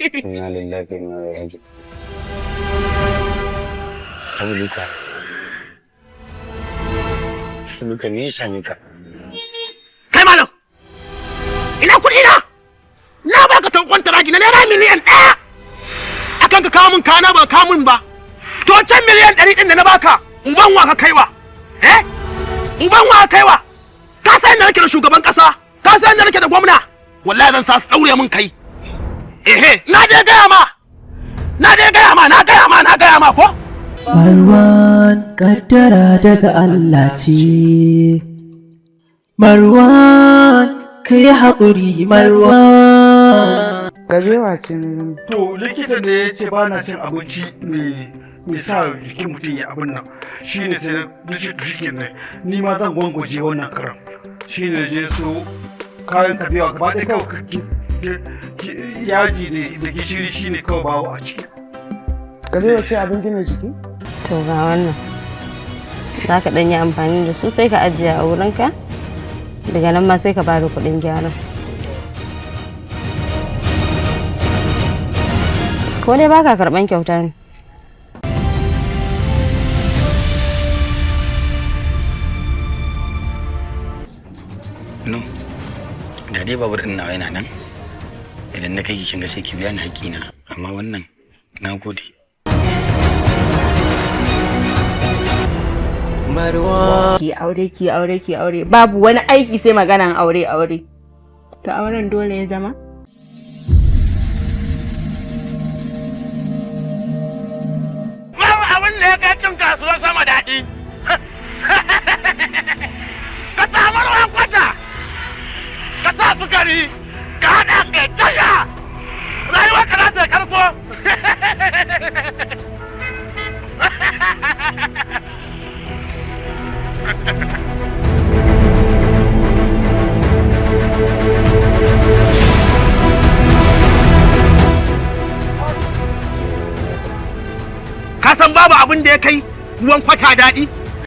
inna lillahi wa inna ilaihi raji'un. Luka me ya same ka? Kai malam! Ina kuɗi na? Na baka tankon taragi na naira miliyan 1 akan ka kawo min kana ba kawo min ba. To can miliyan 100 ɗin da na baka uban wa ka kaiwa? Uban wa ka kaiwa? Ka san yadda nake da shugaban ƙasa? Ka san yadda nake da gwamna? Wallahi zan sa su ɗaure min kai. Na dai gaya ma ko? Marwan kaddara daga Allah ce. Marwan ka yi haƙuri Marwan. Gabewa ce. To likita ne ya ce ba na cin abinci mai sa jikin mutum ya abin nan. Shi ne sai na ce to shi kenan ni ma zan gwangwaje wannan karan. Shi ne je so kayan kabewa gaba ɗaya kawai yaji da gishiri shi ne kawai bawo a ciki. Gabewa ce abin gina jiki? To ga wannan za ka ɗan yi amfani da su sai ka ajiye a wurinka daga nan ma sai ka bada kuɗin gyaran. Ko dai baka karɓan kyauta ne? No, da dai babur ɗin nawa yana nan idan na kai kin ga sai ki biya ni haƙƙina amma wannan na gode. Marwa. Ki aure babu wani aiki sai maganan aure. To auren dole ya zama? Babu abin da ya kai cin kasuwar sama daɗi. Ka samu ruwan kwata, ka sa sukari, ka haɗa ka tasha. Rayuwar ka za ta karko. Ka san babu abin da ya kai ruwan kwata daɗi?